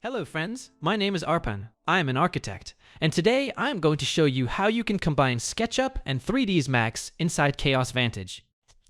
Hello friends, my name is Arpan. I am an architect, and today I am going to show you how you can combine SketchUp and 3ds Max inside Chaos Vantage.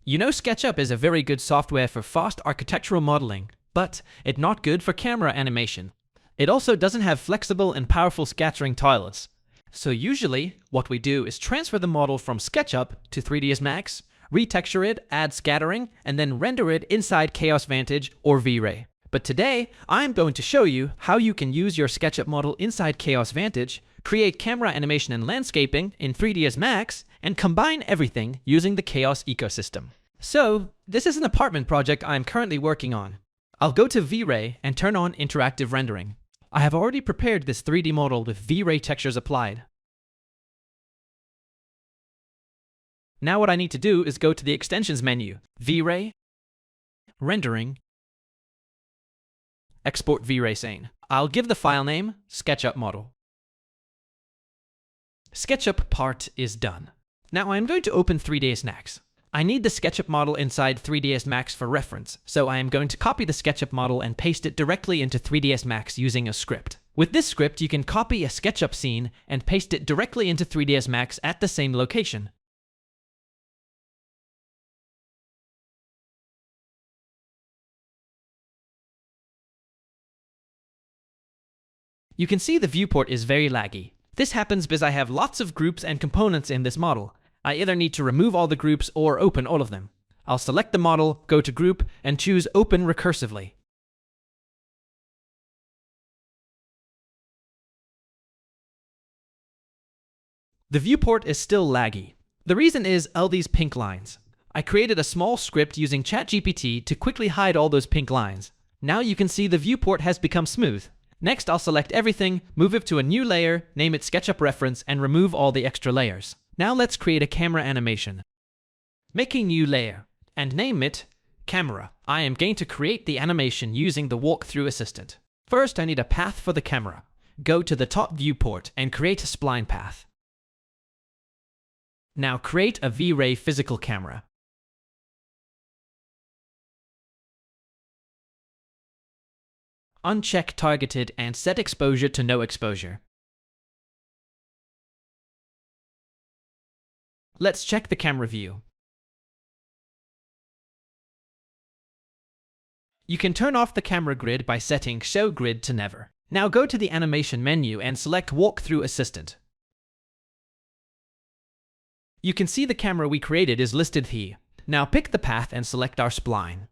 You know SketchUp is a very good software for fast architectural modeling, but it's not good for camera animation. It also doesn't have flexible and powerful scattering tiles. So usually, what we do is transfer the model from SketchUp to 3ds Max, retexture it, add scattering, and then render it inside Chaos Vantage or V-Ray. But today, I'm going to show you how you can use your SketchUp model inside Chaos Vantage, create camera animation and landscaping in 3ds Max, and combine everything using the Chaos ecosystem. So, this is an apartment project I'm currently working on. I'll go to V-Ray and turn on interactive rendering. I have already prepared this 3D model with V-Ray textures applied. Now what I need to do is go to the extensions menu, V-Ray, rendering, export V-Ray scene. I'll give the file name SketchUp model. SketchUp part is done. Now I'm going to open 3ds Max. I need the SketchUp model inside 3ds Max for reference, so I am going to copy the SketchUp model and paste it directly into 3ds Max using a script. With this script, you can copy a SketchUp scene and paste it directly into 3ds Max at the same location. You can see the viewport is very laggy. This happens because I have lots of groups and components in this model. I either need to remove all the groups or open all of them. I'll select the model, go to Group, and choose Open recursively. The viewport is still laggy. The reason is all these pink lines. I created a small script using ChatGPT to quickly hide all those pink lines. Now you can see the viewport has become smooth. Next, I'll select everything, move it to a new layer, name it SketchUp Reference, and remove all the extra layers. Now let's create a camera animation. Make a new layer, and name it Camera. I am going to create the animation using the Walkthrough Assistant. First, I need a path for the camera. Go to the top viewport and create a spline path. Now create a V-Ray physical camera. Uncheck targeted and set exposure to no exposure. Let's check the camera view. You can turn off the camera grid by setting Show Grid to Never. Now go to the animation menu and select Walkthrough Assistant. You can see the camera we created is listed here. Now pick the path and select our spline.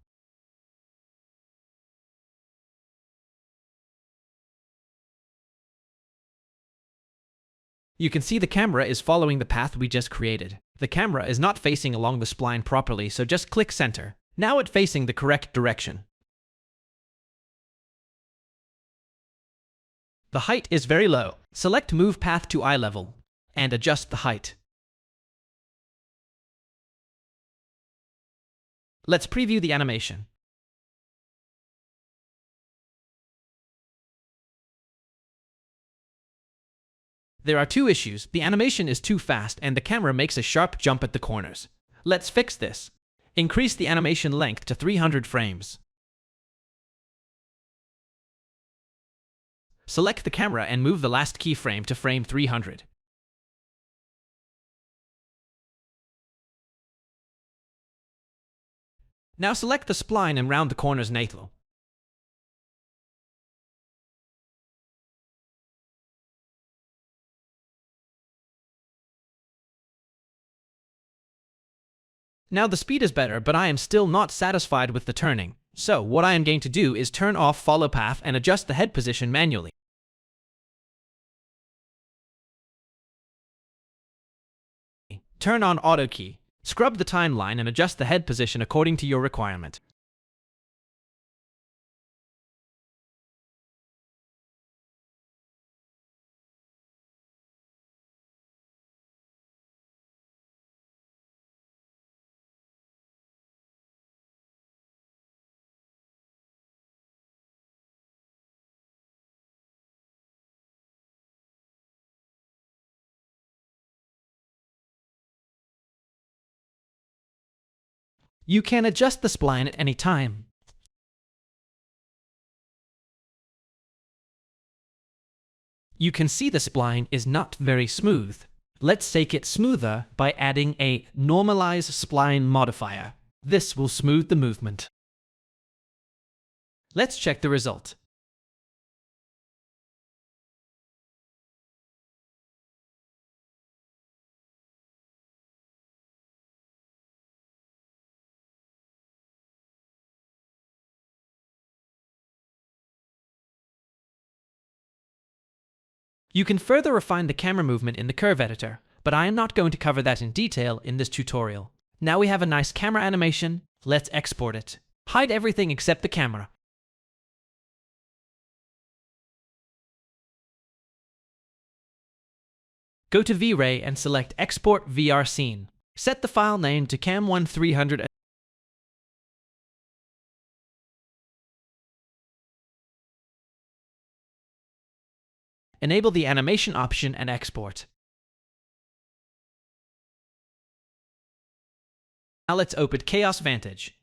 You can see the camera is following the path we just created. The camera is not facing along the spline properly, so just click center. Now it's facing the correct direction. The height is very low. Select Move Path to Eye Level and adjust the height. Let's preview the animation. There are two issues. The animation is too fast and the camera makes a sharp jump at the corners. Let's fix this. Increase the animation length to 300 frames. Select the camera and move the last keyframe to frame 300. Now select the spline and round the corners nately. Now the speed is better, but I am still not satisfied with the turning. So what I am going to do is turn off Follow Path and adjust the head position manually. Turn on Auto Key. Scrub the timeline and adjust the head position according to your requirement. You can adjust the spline at any time. You can see the spline is not very smooth. Let's make it smoother by adding a normalize spline modifier. This will smooth the movement. Let's check the result. You can further refine the camera movement in the curve editor, but I am not going to cover that in detail in this tutorial. Now we have a nice camera animation, let's export it. Hide everything except the camera. Go to V-Ray and select Export VR Scene. Set the file name to cam1300. Enable the animation option and export. Now let's open Chaos Vantage.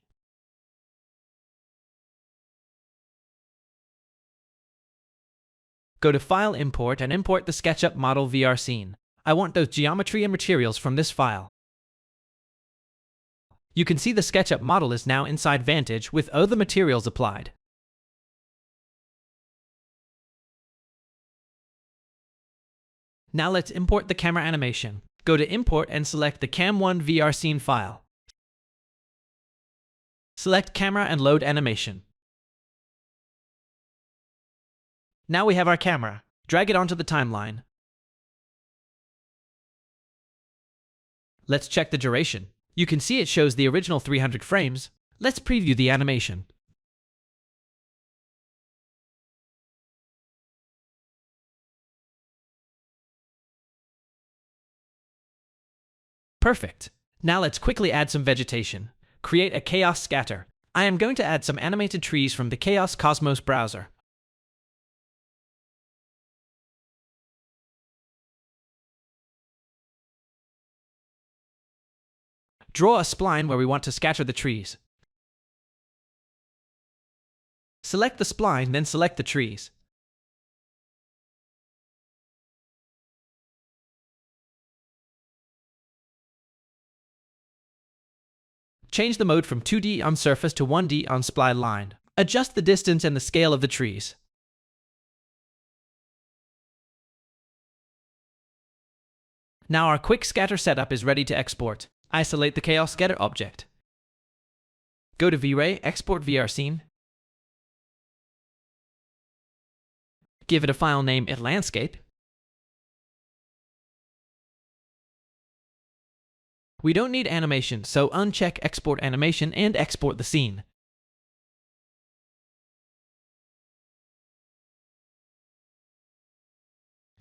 Go to File Import and import the SketchUp model VR scene. I want those geometry and materials from this file. You can see the SketchUp model is now inside Vantage with all the materials applied. Now let's import the camera animation. Go to Import and select the Cam1 VR Scene file. Select Camera and load animation. Now we have our camera. Drag it onto the timeline. Let's check the duration. You can see it shows the original 300 frames. Let's preview the animation. Perfect. Now let's quickly add some vegetation. Create a Chaos scatter. I am going to add some animated trees from the Chaos Cosmos browser. Draw a spline where we want to scatter the trees. Select the spline, then select the trees. Change the mode from 2D on surface to 1D on spline line. Adjust the distance and the scale of the trees. Now our quick scatter setup is ready to export. Isolate the Chaos Scatter object. Go to V-Ray, Export VR Scene. Give it a file name at Landscape. We don't need animation, so uncheck Export Animation and export the scene.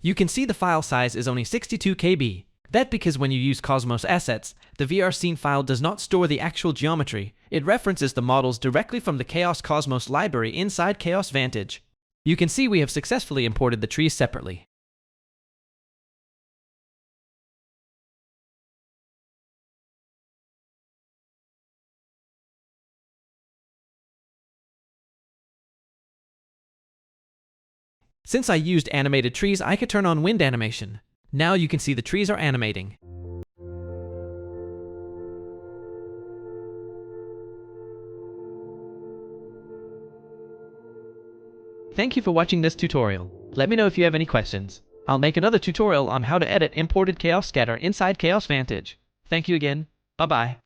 You can see the file size is only 62 KB. That's because when you use Cosmos assets, the VR scene file does not store the actual geometry. It references the models directly from the Chaos Cosmos library inside Chaos Vantage. You can see we have successfully imported the trees separately. Since I used animated trees, I could turn on wind animation. Now you can see the trees are animating. Thank you for watching this tutorial. Let me know if you have any questions. I'll make another tutorial on how to edit imported Chaos Scatter inside Chaos Vantage. Thank you again. Bye-bye.